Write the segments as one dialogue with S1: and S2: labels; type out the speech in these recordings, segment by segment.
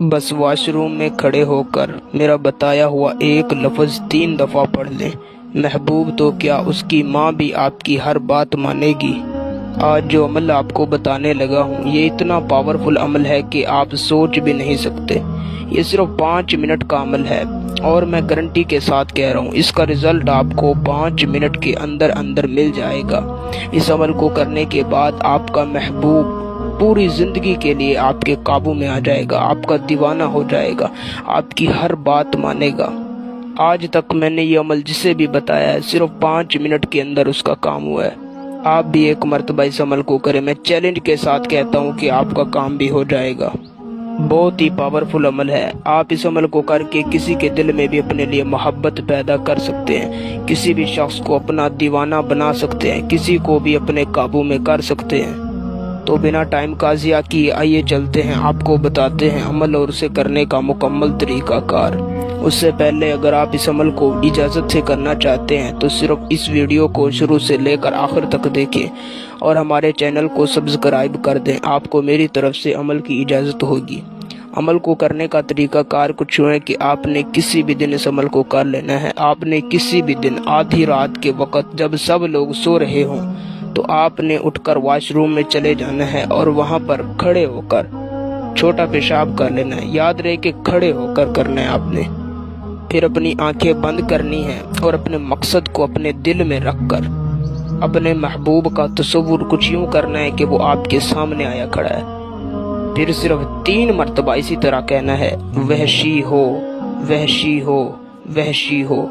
S1: बस वॉशरूम में खड़े होकर मेरा बताया हुआ एक लफ्ज़ 3 दफ़ा पढ़ लें। महबूब तो क्या, उसकी माँ भी आपकी हर बात मानेगी। आज जो अमल आपको बताने लगा हूँ, ये इतना पावरफुल अमल है कि आप सोच भी नहीं सकते। ये सिर्फ 5 मिनट का अमल है और मैं गारंटी के साथ कह रहा हूँ, इसका रिजल्ट आपको 5 मिनट के अंदर अंदर मिल जाएगा। इस अमल को करने के बाद आपका महबूब पूरी जिंदगी के लिए आपके काबू में आ जाएगा, आपका दीवाना हो जाएगा, आपकी हर बात मानेगा। आज तक मैंने ये अमल जिसे भी बताया है, सिर्फ 5 मिनट के अंदर उसका काम हुआ है। आप भी एक मर्तबा इस अमल को करें। मैं चैलेंज के साथ कहता हूँ कि आपका काम भी हो जाएगा। बहुत ही पावरफुल अमल है। आप इस अमल को करके किसी के दिल में भी अपने लिए मोहब्बत पैदा कर सकते हैं, किसी भी शख्स को अपना दीवाना बना सकते हैं, किसी को भी अपने काबू में कर सकते हैं। तो बिना टाइम का ज़िया किए आइए चलते हैं, आपको बताते हैं अमल और उसे करने का मुकम्मल तरीक़ाकार। उससे पहले अगर आप इस अमल को इजाज़त से करना चाहते हैं तो सिर्फ इस वीडियो को शुरू से लेकर आखिर तक देखें और हमारे चैनल को सब्सक्राइब कर दें। आपको मेरी तरफ से अमल की इजाज़त होगी। अमल को करने का तरीक़ाकार कुछ यूँ है कि आपने किसी भी दिन इस अमल को कर लेना है। आपने किसी भी दिन आधी रात के वक़्त जब सब लोग सो रहे हों तो आपने उठकर वॉशरूम में चले जाना है और वहाँ पर खड़े होकर छोटा पेशाब कर लेना है। याद रहे कि खड़े होकर करना है आपने। फिर अपनी आंखें बंद करनी है और अपने मकसद को अपने दिल में रखकर अपने महबूब का तस्वुर कुछ यूँ करना है कि वो आपके सामने आया खड़ा है। फिर सिर्फ 3 मरतबा इसी तरह कहना है, वहशी हो, वहशी हो, वहशी हो,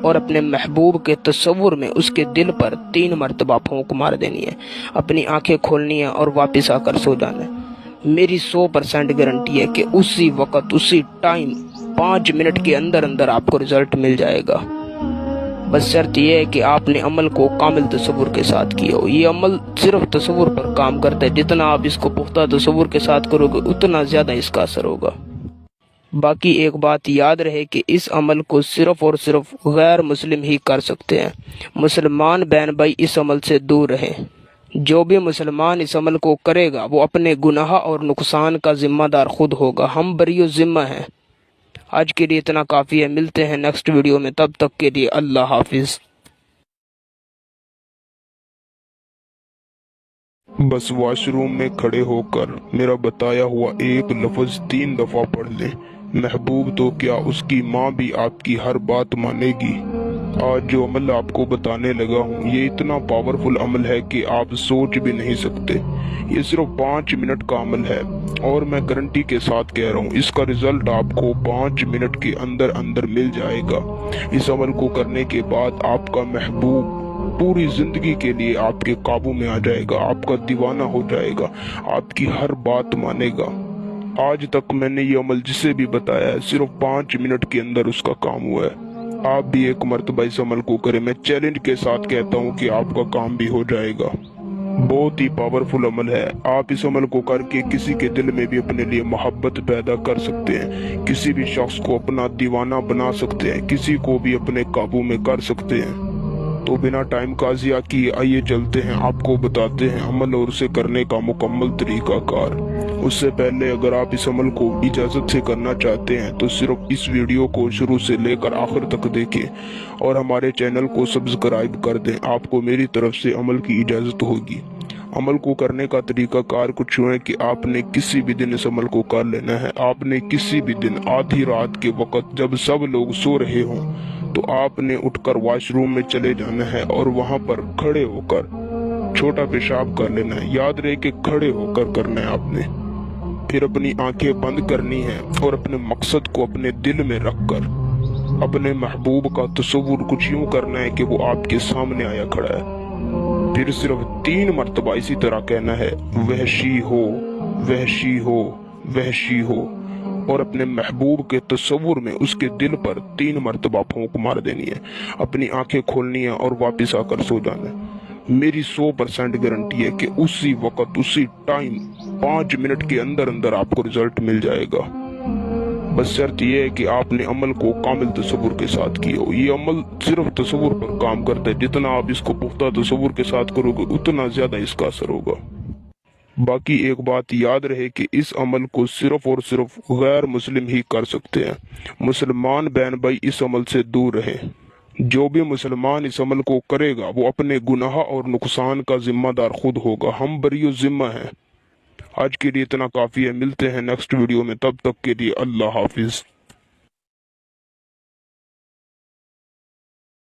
S1: और अपने महबूब के तस्वुर में उसके दिल पर 3 मरतबा फूंक मार देनी है। अपनी आंखें खोलनी है और वापस आकर सो जाना है। मेरी 100% गारंटी है कि उसी वक्त उसी टाइम 5 मिनट के अंदर अंदर आपको रिजल्ट मिल जाएगा। बस शर्त यह है कि आपने अमल को कामिल तस्वुर के साथ किया हो। ये अमल सिर्फ तस्वुर पर काम करता है। जितना आप इसको पुख्ता तस्वुर के साथ करोगे उतना ज़्यादा इसका असर होगा। बाकी एक बात याद रहे कि इस अमल को सिर्फ और सिर्फ गैर मुस्लिम ही कर सकते हैं। मुसलमान बहन भाई इस अमल से दूर रहें। जो भी मुसलमान इस अमल को करेगा वो अपने गुनाह और नुकसान का जिम्मेदार खुद होगा। हम बरीउ जिम्मा हैं। आज के लिए इतना काफ़ी है। मिलते हैं नेक्स्ट वीडियो में, तब तक के लिए अल्लाह हाफिज़।
S2: बस वॉशरूम में खड़े होकर मेरा बताया हुआ एक लफ्ज़ 3 दफ़ा पढ़ लें। महबूब तो क्या, उसकी माँ भी आपकी हर बात मानेगी। आज जो अमल आपको बताने लगा हूँ, ये इतना पावरफुल अमल है कि आप सोच भी नहीं सकते। ये सिर्फ 5 मिनट का अमल है और मैं गारंटी के साथ कह रहा हूँ, इसका रिजल्ट आपको 5 मिनट के अंदर अंदर मिल जाएगा। इस अमल को करने के बाद आपका महबूब पूरी जिंदगी के लिए आपके काबू में आ जाएगा, आपका दीवाना हो जाएगा, आपकी हर बात मानेगा। आज तक मैंने ये अमल जिसे भी बताया है, सिर्फ 5 मिनट के अंदर उसका काम हुआ है। आप भी एक मर्तबा इस अमल को करें। मैं चैलेंज के साथ कहता हूँ कि आपका काम भी हो जाएगा। बहुत ही पावरफुल अमल है। आप इस अमल को करके किसी के दिल में भी अपने लिए मोहब्बत पैदा कर सकते हैं, किसी भी शख्स को अपना दीवाना बना सकते हैं, किसी को भी अपने काबू में कर सकते हैं। तो बिना टाइम का ज़िया किए आइए चलते हैं, आपको बताते हैं अमल और उसे करने का मुकम्मल तरीक़ाकार। उससे पहले अगर आप इस अमल को इजाज़त से करना चाहते हैं तो सिर्फ इस वीडियो को शुरू से लेकर आखिर तक देखें और हमारे चैनल को सब्सक्राइब कर दें। आपको मेरी तरफ से अमल की इजाज़त होगी। अमल को करने का तरीक़ाकार कुछ यूँ है कि आपने किसी भी दिन इस अमल को कर लेना है। आपने किसी भी दिन आधी रात के वक़्त जब सब लोग सो रहे हों तो आपने उठकर वॉशरूम में चले जाना है और वहाँ पर खड़े होकर छोटा पेशाब कर लेना है। याद रहे कि खड़े होकर करना है आपने। फिर अपनी आंखें बंद करनी है और अपने मकसद को अपने दिल में रखकर अपने महबूब का तस्वुर कुछ यूँ करना है कि वो आपके सामने आया खड़ा है। फिर सिर्फ 3 मरतबा इसी तरह कहना है, वहशी हो, वहशी हो, वहशी हो, और अपने महबूब के तस्वुर में उसके दिल पर 3 मरतबा फूंक मार देनी है। अपनी आंखें खोलनी है और वापस आकर सो जाना है। मेरी 100% गारंटी है कि उसी वक्त उसी टाइम 5 मिनट के अंदर अंदर आपको रिजल्ट मिल जाएगा। बस शर्त यह है कि आपने अमल को कामिल तस्वुर के साथ किया हो। ये अमल सिर्फ तस्वुर पर काम करता है। जितना आप इसको पुख्ता तस्वुर के साथ करोगे उतना ज्यादा इसका असर होगा। باقی ایک بات یاد رہے کہ اس عمل کو صرف اور صرف غیر مسلم ہی کر سکتے ہیں۔ مسلمان بہن بھائی اس عمل سے دور رہیں۔ جو بھی مسلمان اس عمل کو کرے گا وہ اپنے گناہ اور نقصان کا ذمہ دار خود ہوگا، ہم بری ذمہ ہیں۔ آج کے لیے اتنا کافی ہے، ملتے ہیں نیکسٹ ویڈیو میں، تب تک کے لیے اللہ حافظ۔